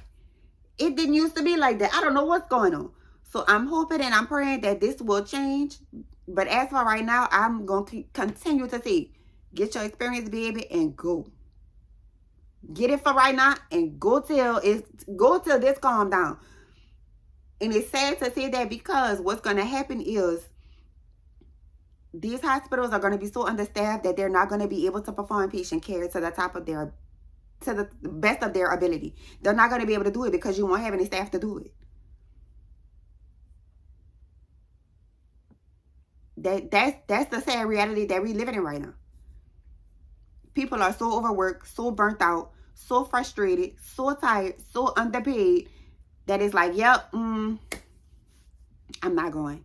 It didn't used to be like that. I don't know what's going on. So I'm hoping and I'm praying that this will change. But as for right now, I'm going to continue to say, get your experience, baby, and go. Get it for right now and go till this calm down. And it's sad to say that, because what's going to happen is these hospitals are going to be so understaffed that they're not going to be able to perform patient care to the best of their ability. They're not going to be able to do it because you won't have any staff to do it. That's the sad reality that we're living in right now. People are so overworked, so burnt out, so frustrated, so tired, so underpaid, that it's like, yep, I'm not going.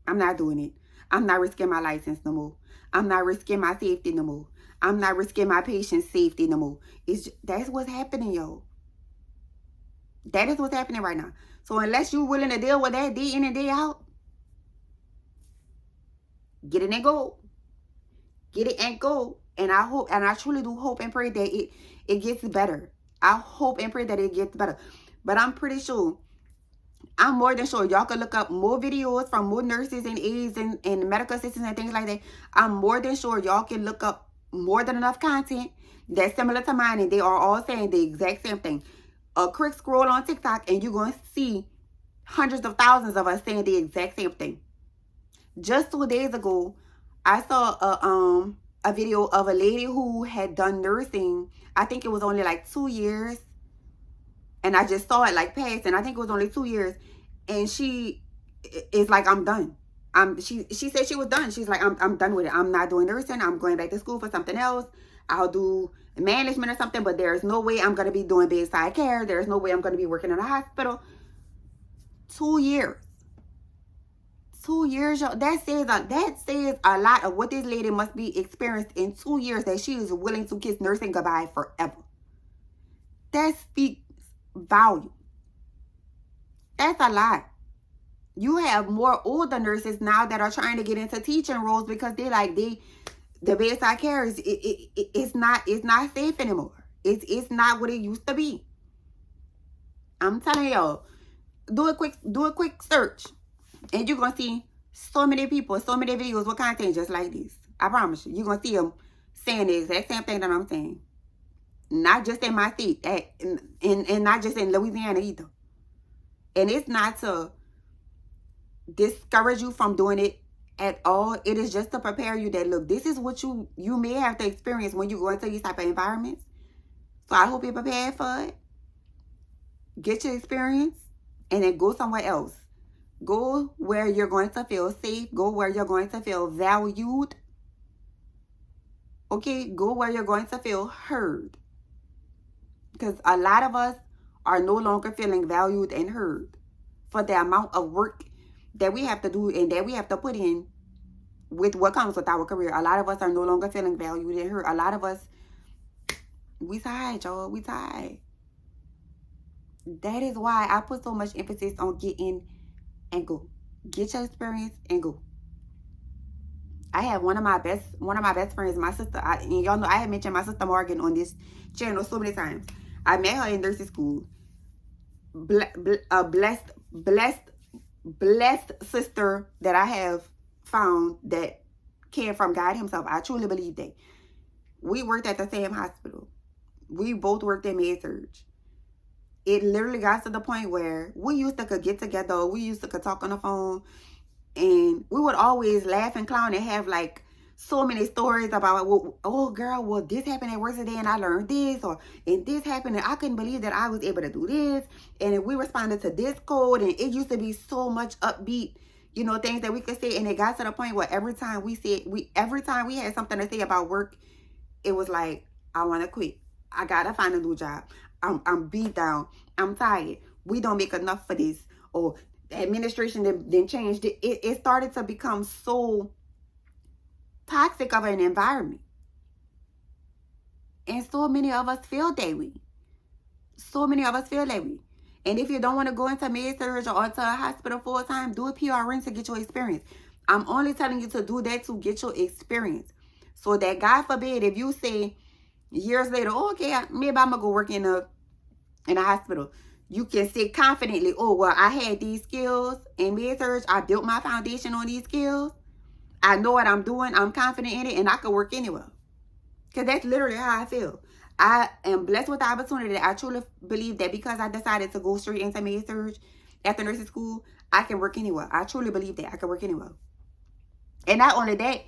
I'm not doing it. I'm not risking my license no more. I'm not risking my safety no more. I'm not risking my patient's safety no more. That's what's happening, yo. That is what's happening right now. So unless you're willing to deal with that day in and day out, get it and go. Get it and go. And I hope, and I truly do hope and pray that it gets better. I hope and pray that it gets better. But I'm pretty sure, I'm more than sure, y'all can look up more videos from more nurses and aides and medical assistants and things like that. I'm more than sure y'all can look up more than enough content that's similar to mine, and they are all saying the exact same thing. A quick scroll on TikTok and you're going to see hundreds of thousands of us saying the exact same thing. Just 2 days ago, I saw a video of a lady who had done nursing. I think it was only like 2 years. And I just saw it like pass, and I think it was only 2 years. And she is like, I'm done. She said she was done. She's like, I'm done with it. I'm not doing nursing. I'm going back to school for something else. I'll do management or something, but there's no way I'm going to be doing bedside care. There's no way I'm going to be working in a hospital. 2 years. 2 years, y'all. That says a lot of what this lady must be experienced in 2 years, that she is willing to kiss nursing goodbye forever. That speaks volume. That's a lot. You have more older nurses now that are trying to get into teaching roles because the bedside care is it's not safe anymore. It's not what it used to be. I'm telling y'all, do a quick search, and you're gonna see so many people, so many videos with content just like this. I promise you, you're gonna see them saying the exact same thing that I'm saying. Not just in my state, and not just in Louisiana either. And it's not to discourage you from doing it at all. It is just to prepare you that, look, this is what you may have to experience when you go into these type of environments. So I hope you're prepared for it. Get your experience, and then go somewhere else. Go where you're going to feel safe. Go where you're going to feel valued. Okay? Go where you're going to feel heard. Because a lot of us are no longer feeling valued and heard for the amount of work that we have to do and that we have to put in with what comes with our career. A lot of us are no longer feeling valued and heard. A lot of us, we tired, y'all. We tired. That is why I put so much emphasis on get in and go. Get your experience and go. I have one of my best friends, my sister. And y'all know I have mentioned my sister Morgan on this channel so many times. I met her in nursing school. Blessed sister that I have found that came from God himself. I truly believe that. We worked at the same hospital. We both worked in med-surg. It literally got to the point where we used to could get together. We used to could talk on the phone. And we would always laugh and clown and have like so many stories about, well, oh girl, well, this happened at work today and I learned this, and this happened and I couldn't believe that I was able to do this, and we responded to this code, and it used to be so much upbeat, you know, things that we could say. And it got to the point where every time we had something to say about work, it was like, I want to quit. I gotta find a new job. I'm beat down. I'm tired. We don't make enough for this. Or the administration then changed it. It started to become so toxic of an environment. And so many of us feel that way. So many of us feel that way. And if you don't want to go into med-surg or into a hospital full time, do a PRN to get your experience. I'm only telling you to do that to get your experience. So that, God forbid, if you say years later, oh, okay, maybe I'm going to go work in a hospital, you can say confidently, oh, well, I had these skills in med-surg. I built my foundation on these skills. I know what I'm doing. I'm confident in it, and I can work anywhere. Because that's literally how I feel. I am blessed with the opportunity. I truly believe that because I decided to go straight into med-surg after nursing school, I can work anywhere. I truly believe that I can work anywhere. And not only that,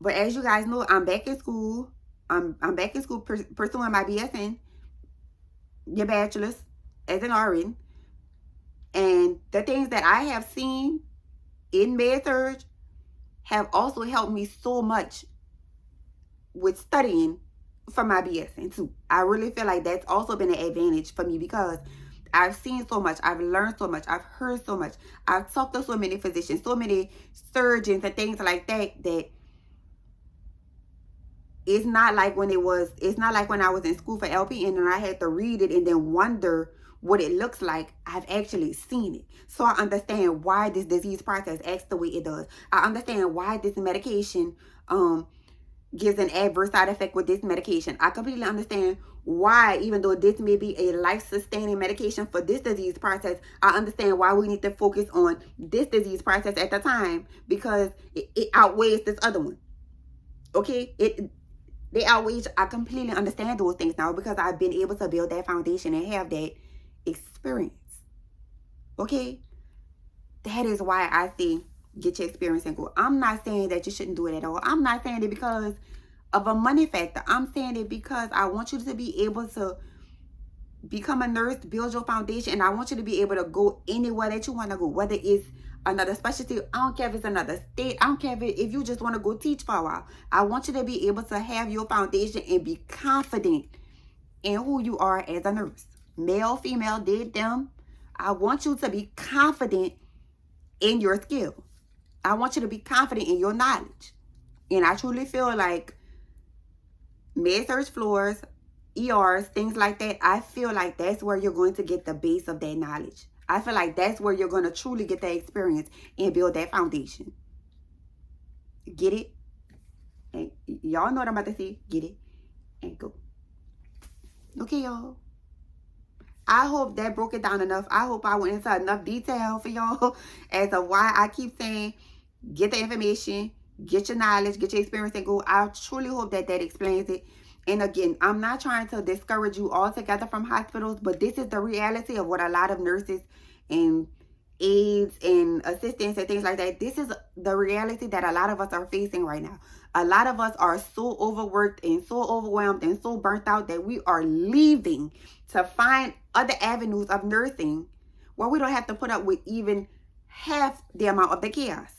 but as you guys know, I'm back in school. I'm back in school pursuing my BSN, your bachelor's, as an RN. And the things that I have seen in med-surg have also helped me so much with studying for my BSN too. I really feel like that's also been an advantage for me because I've seen so much, I've learned so much, I've heard so much, I've talked to so many physicians, so many surgeons and things like that, that it's not like when I was in school for LPN and I had to read it and then wonder what it looks like, I've actually seen it. So I understand why this disease process acts the way it does. I understand why this medication gives an adverse side effect with this medication. I completely understand why, even though this may be a life-sustaining medication for this disease process, I understand why we need to focus on this disease process at the time, because it outweighs this other one. Okay? They outweigh. I completely understand those things now because I've been able to build that foundation and have that experience. Okay? That is why I say get your experience and go. I'm not saying that you shouldn't do it at all. I'm not saying it because of a money factor. I'm saying it because I want you to be able to become a nurse, build your foundation, and I want you to be able to go anywhere that you want to go, whether it's another specialty. I don't care if it's another state. I don't care if you just want to go teach for a while. I want you to be able to have your foundation and be confident in who you are as a nurse. Male, female, did them. I want you to be confident in your skill. I want you to be confident in your knowledge. And I truly feel like med-surg floors, ERs, things like that, I feel like that's where you're going to get the base of that knowledge. I feel like that's where you're going to truly get that experience and build that foundation. Get it? And y'all know what I'm about to say. Get it and go. Okay, y'all. I hope that broke it down enough. I hope I went into enough detail for y'all as to why I keep saying get the information, get your knowledge, get your experience, and go. I truly hope that explains it. And again, I'm not trying to discourage you altogether from hospitals, but this is the reality of what a lot of nurses and aides and assistants and things like that, this is the reality that a lot of us are facing right now. A lot of us are so overworked and so overwhelmed and so burnt out that we are leaving to find other avenues of nursing where we don't have to put up with even half the amount of the chaos.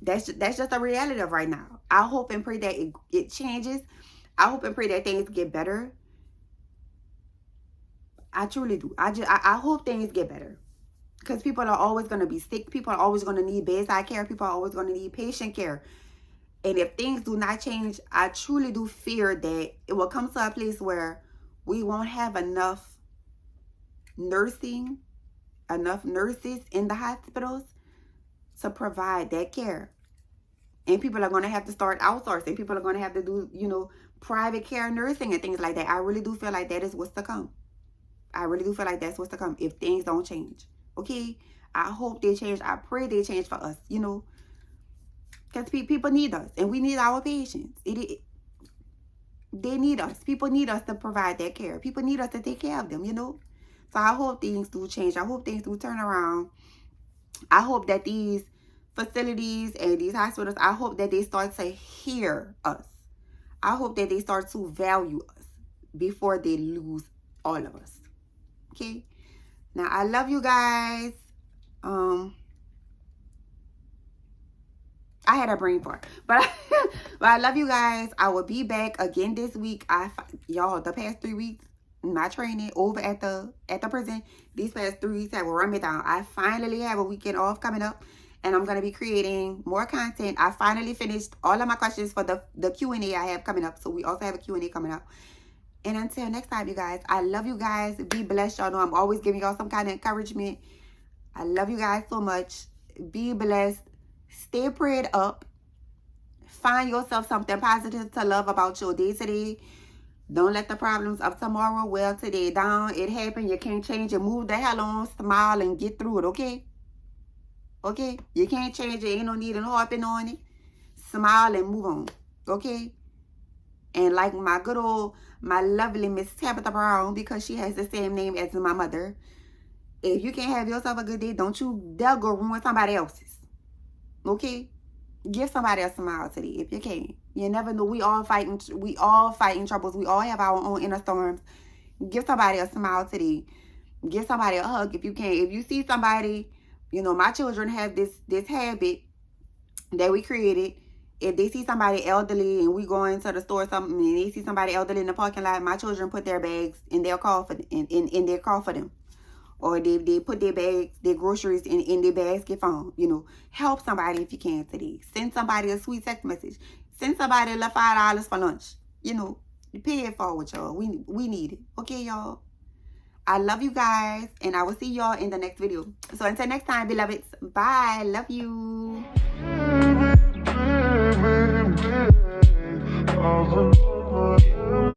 That's just a reality of right now. I hope and pray that it changes. I hope and pray that things get better. I truly do. I hope things get better. Because people are always going to be sick. People are always going to need bedside care. People are always going to need patient care. And if things do not change, I truly do fear that it will come to a place where we won't have enough nurses in the hospitals to provide that care. And people are going to have to start outsourcing. People are going to have to do, private care nursing and things like that. I really do feel like that is what's to come. I really do feel like that's what's to come if things don't change. Okay? I hope they change. I pray they change for us, Because people need us. And we need our patients. They need us. People need us to provide that care. People need us to take care of them, So I hope things do change. I hope things do turn around. I hope that these facilities and these hospitals, I hope that they start to hear us. I hope that they start to value us before they lose all of us. Okay? Now, I love you guys. I had a brain fart. But I love you guys. I will be back again this week. Y'all, the past 3 weeks, my training over at the prison, these past 3 weeks have run me down. I finally have a weekend off coming up. And I'm going to be creating more content. I finally finished all of my questions for the Q&A I have coming up. So we also have a Q&A coming up. And until next time, you guys, I love you guys. Be blessed. Y'all know I'm always giving y'all some kind of encouragement. I love you guys so much. Be blessed. Stay prayed up. Find yourself something positive to love about your day today. Don't let the problems of tomorrow weigh today down. It happened. You can't change it. Move the hell on. Smile and get through it, okay? Okay? You can't change it. Ain't no need in harping on it. Smile and move on. Okay? And like my lovely Miss Tabitha Brown, because she has the same name as my mother, if you can't have yourself a good day, don't you dare go ruin somebody else's. Okay? Give somebody a smile today if you can. You never know. We all fighting troubles. We all have our own inner storms. Give somebody a smile today. Give somebody a hug if you can. If you see somebody, my children have this habit that we created. If they see somebody elderly and we go into the store or something and they see somebody elderly in the parking lot, my children put their bags in their car for them. Or they put their bags, their groceries in their basket for them. Help somebody if you can today. Send somebody a sweet text message. Send somebody $5 for lunch. Pay it forward, y'all. We need it. Okay, y'all? I love you guys, and I will see y'all in the next video. So until next time, beloveds, bye. Love you.